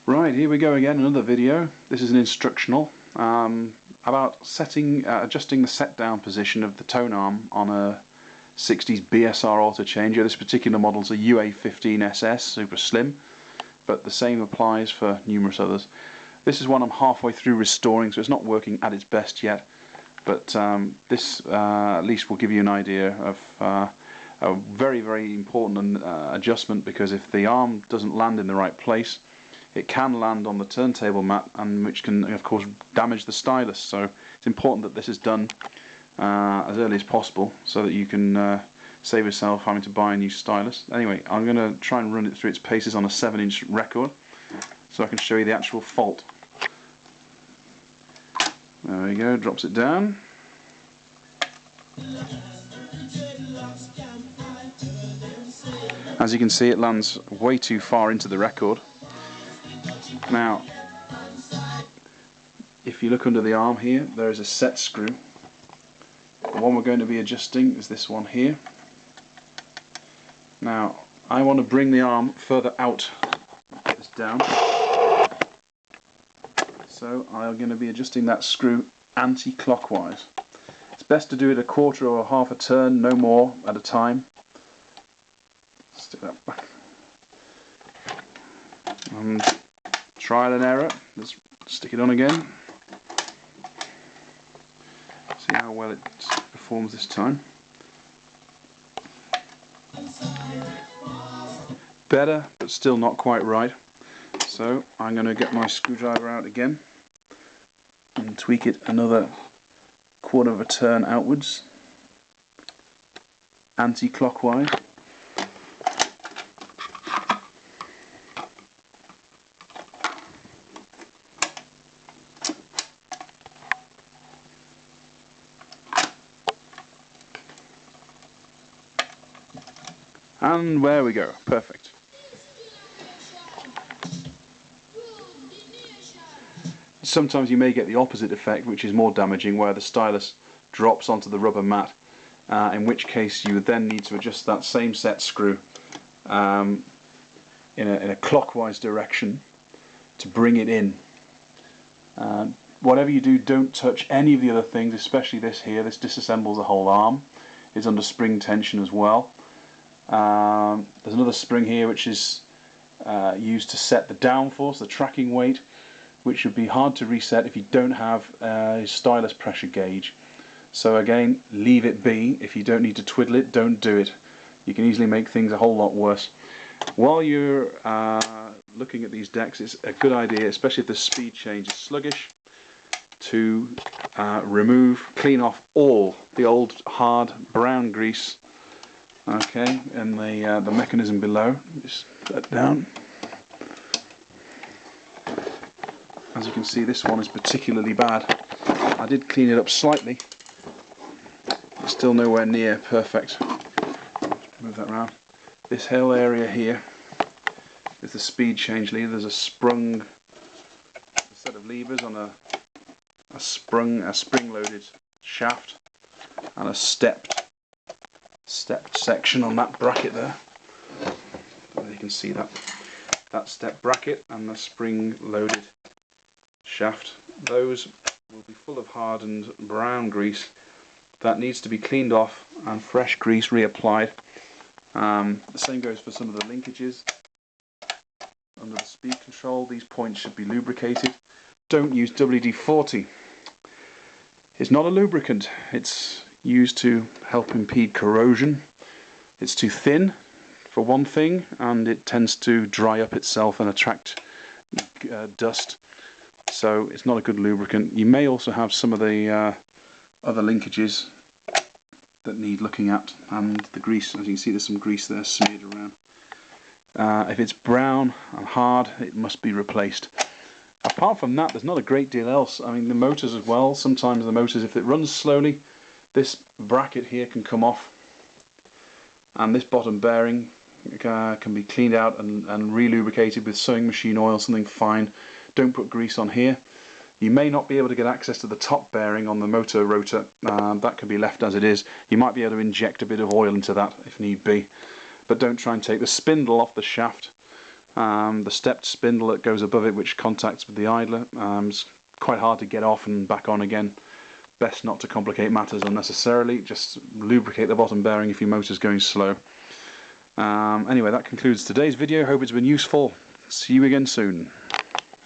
Right, here we go again, another video. This is an instructional about adjusting the set down position of the tone arm on a 60s BSR autochanger. This particular model is a UA15SS, super slim, but the same applies for numerous others. This is one I'm halfway through restoring, so it's not working at its best yet, but this at least will give you an idea of a very, very important adjustment, because if the arm doesn't land in the right place, it can land on the turntable mat, and which can of course damage the stylus. So it's important that this is done as early as possible, so that you can save yourself having to buy a new stylus. Anyway, I'm going to try and run it through its paces on a 7-inch record, so I can show you the actual fault. There we go, drops it down. As you can see, it lands way too far into the record. Now, if you look under the arm here, there is a set screw. The one we're going to be adjusting is this one here. Now, I want to bring the arm further out, get this down. So I'm going to be adjusting that screw anti-clockwise. It's best to do it a quarter or half a turn, no more at a time. Stick that back. And trial and error. Let's stick it on again. See how well it performs this time. Better, but still not quite right. So I'm going to get my screwdriver out again and tweak it another quarter of a turn outwards, anti-clockwise. And there we go, perfect. Sometimes you may get the opposite effect, which is more damaging, where the stylus drops onto the rubber mat, in which case you would then need to adjust that same set screw in a clockwise direction to bring it in. Whatever you do, don't touch any of the other things, especially this here. This disassembles the whole arm. It's under spring tension as well. There's another spring here which is used to set the downforce, the tracking weight, which would be hard to reset if you don't have a stylus pressure gauge. So again, leave it be. If you don't need to twiddle it, don't do it. You can easily make things a whole lot worse. While you're looking at these decks, it's a good idea, especially if the speed change is sluggish, to clean off all the old hard brown grease. Okay, and the mechanism below. Just put that down. As you can see, this one is particularly bad. I did clean it up slightly, but still nowhere near perfect. Move that around. This whole area here is the speed change lever. There's a set of levers on a spring-loaded shaft, and a stepped section on that bracket there. You can see that step bracket and the spring-loaded shaft. Those will be full of hardened brown grease that needs to be cleaned off and fresh grease reapplied. The same goes for some of the linkages under the speed control. These points should be lubricated. Don't use WD-40. It's not a lubricant. It's used to help impede corrosion. It's too thin for one thing, and it tends to dry up itself and attract dust. So it's not a good lubricant. You may also have some of the other linkages that need looking at, and the grease, as you can see, there's some grease there smeared around. If it's brown and hard, it must be replaced. Apart from that, there's not a great deal else. I mean, the motors as well. Sometimes the motors, if it runs slowly, this bracket here can come off, and this bottom bearing can be cleaned out and re-lubricated with sewing machine oil, something fine. Don't put grease on here. You may not be able to get access to the top bearing on the motor rotor. That can be left as it is. You might be able to inject a bit of oil into that if need be, but don't try and take the spindle off the shaft. The stepped spindle that goes above it, which contacts with the idler, is quite hard to get off and back on again. Best not to complicate matters unnecessarily. Just lubricate the bottom bearing if your motor's going slow. Anyway, that concludes today's video. Hope it's been useful. See you again soon.